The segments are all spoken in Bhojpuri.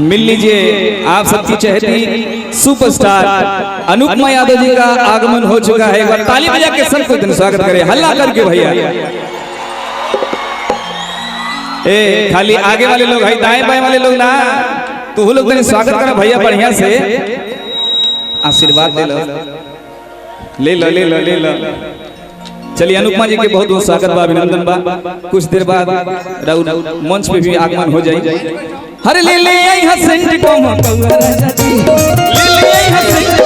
मिल लीजिए आप सबकी चहेती सुपरस्टार अनुपमा यादव जी का आगमन हो चुका है। एक बार ताली बजा के सबको दिन स्वागत करें, हल्ला करके भैया। ए खाली आगे वाले लोग है, दाएं बाएं वाले लोग ना, तो वो लोग स्वागत करें भैया, बढ़िया से आशीर्वाद ले लो, ले लो ले लो ले लो। चलिए अनुपमा जी के बहुत बहुत स्वागत बा, अभिनंदन बा। कुछ देर बाद राउत मंच पे भी आगमन हो जाए। हरे ले ले आई हसेंट को ले ले आई हसेंट को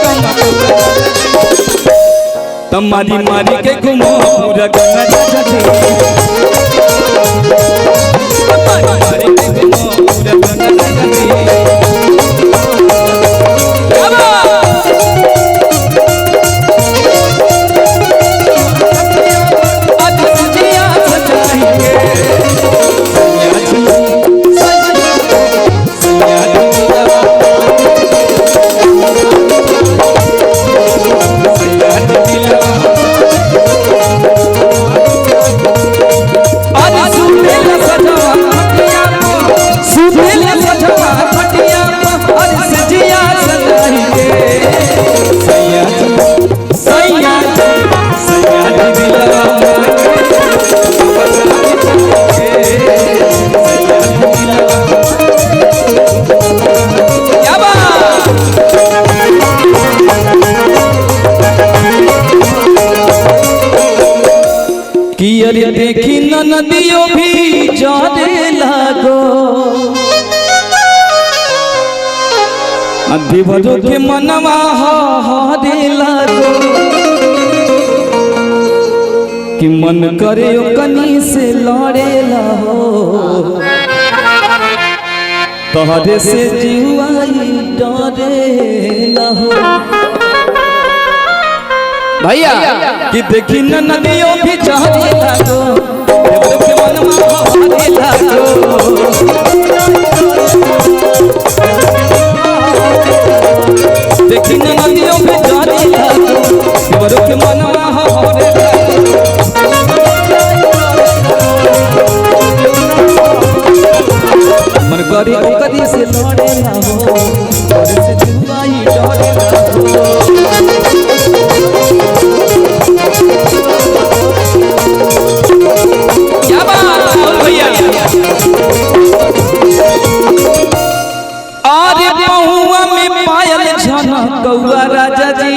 तम मारी मारी के घूमो पूरा गंगा राजा जी, मारी मारी के घूमो पूरा गंगा राजा जी। देखी नदियों भी जाने लागो, अधिवरों के मनवा हारे लागो, कि मन करे कनी से लड़े लाहो, तोहरे से जीवाई डरे लाहो। भैया कि देखी नदियों भी जाने लागो, देवरों के मनवा हारे लागो, देखी नदियों भी जाने लागो, देवरों के मनवा हारे लागो। मन करे कदी से लड़े लागो, तोहरे से जीवाई डरे लागो। आरे पहुआ में पायल झनकौआ राजा जी,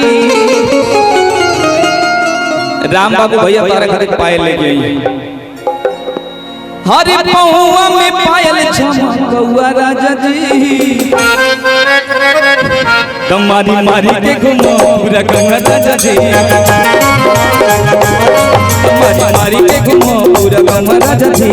राम बाबू भैया तारा घर पायल लेके आई। हरे पहुआ में पायल झनकौआ राजा जी, तुम्हारी मारी के घूमो पूरा गंगा राजा जी, तुम्हारी मारी के घूमो पूरा गंगा राजा जी।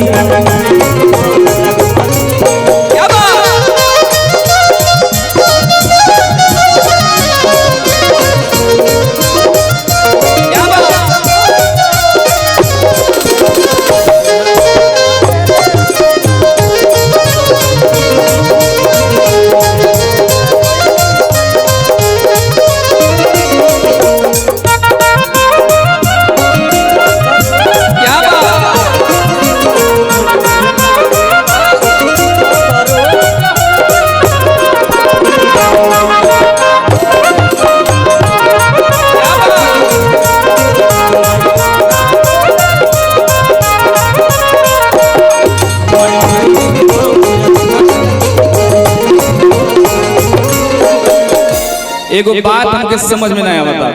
एगो बात हमके समझ में नहीं आवता,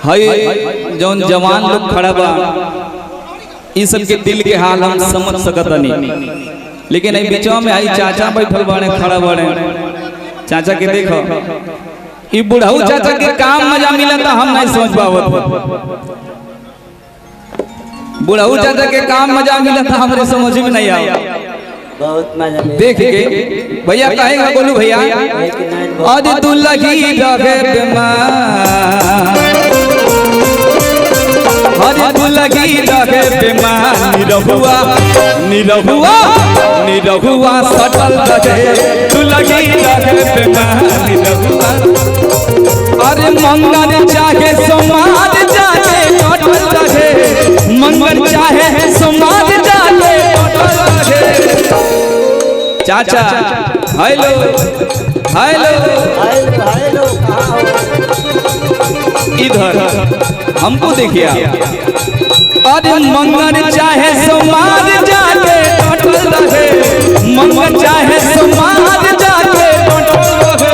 हई जौन जवान लोग खड़ा बा, इ सब के दिल के हाल हम समझ सकत नहीं, लेकिन ए बीचवा में आई चाचा बैठल बाड़े, खड़ा बाड़े, चाचा के देखो, इ बुढ़ऊ चाचा के काम मजा मिलता हम नहीं समझ पावत। बुढ़ऊ चाचा के काम मजा मिलता हमरे समझ में नहीं आया। बहुत मजा देख के भैया कहेगा बोलू भैया, आज तू लगी रहे बीमार, आज तू लगी रहे बीमार, निरहुआ निरहुआ निरहुआ सटल रहे, तू लगी रहे बीमार निरहुआ। अरे मंगल चाहे समाज जाने कटल रहे, मंगल चाहे समाज जाने कटल रहे। चाचा हेलो हेलो इधर हमको देखिए अरे मंगन चाहे सोमार जाके टोटल रहे मंगन चाहे सोमार जाके टोटल रहे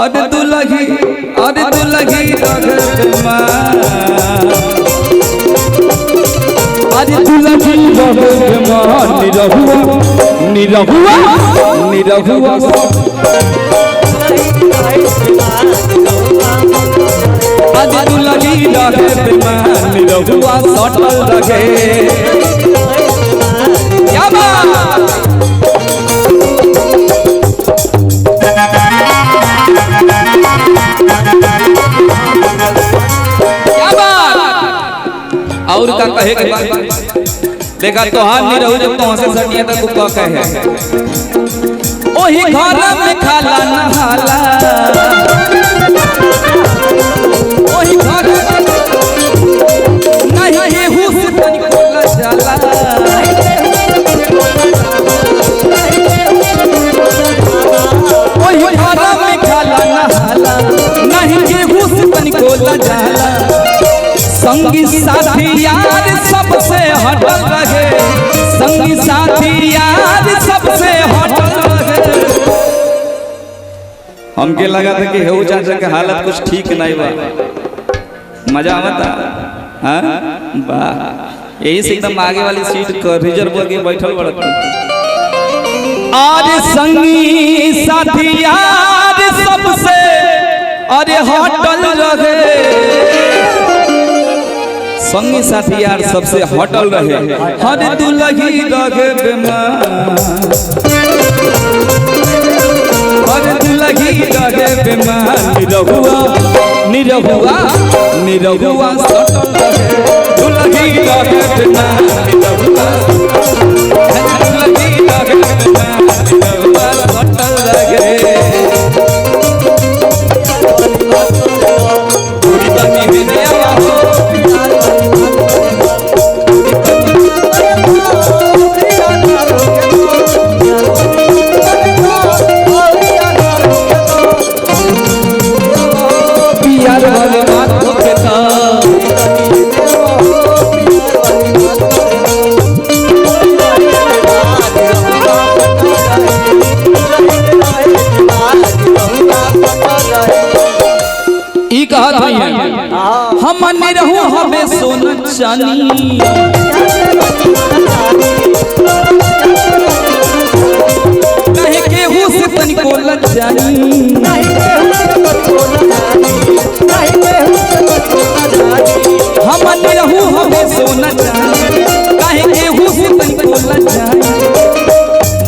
अरे दुलगी रहे अरे दुलगी निरहुआ आज तू लगी रहे बेमान निरहुआ सटल रहे क्या बात और का कहे के बात देखा तोहार निरहु जब तो से सटिया तक को कहे ओही घर में खाला नहाला ओही घर नहीं केहू से तनिको लजाला ओही घर में खाला नहाला नहीं केहू से तनिको लजाला संगी साथी यार सबसे हटल रहे संगी साथी यार सबसे हटल रहे हमके लगा था कि हेऊ चाचा के हालत कुछ ठीक नहीं बा मजा आवता हां वाह यही से एकदम आगे वाली सीट कर रिजर्व के बैठल बड़त आज संगी साथी यार सबसे अरे हटल रहे संगी साथी यार सबसे हटल रहे हरे दुलगी रहे बेमान हरे दुलगी रहे बेमान निरहुआ सटल रहे दुलगी रहे बेमान निरहुआ दुलगी रहे बेमान निरहुआ सटल रहे पूरी बनी में देवा हो हम निरहु हमें सोना चानी कहे केहू से तनिको लजानी हम निरहु हमें सोना चानी कहे केहू से तनिको लजानी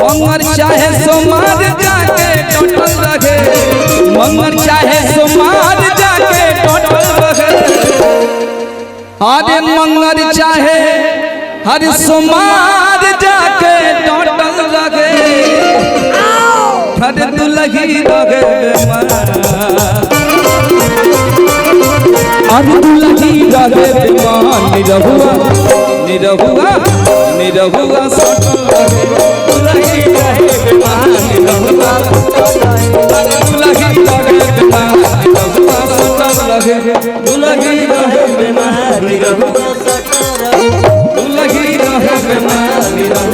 मंगर चाहे सोमार जाके टोटल रहे मंगर चाहे सोमार जाके टोटल रहे अरे मंगर चाहे हर सोमार जाके टोटल रहे हर दुलगी रहे अरे दुलगी रहे बेमान निरहुआ सटल रहे दुलगी रहे बेमान निरहुआ दुलगी रहे बेमान निरहुआ सटल रहे दुलगी रहे बेमान निरहुआ सटल रहे दुलगी रहे बेमान निरहुआ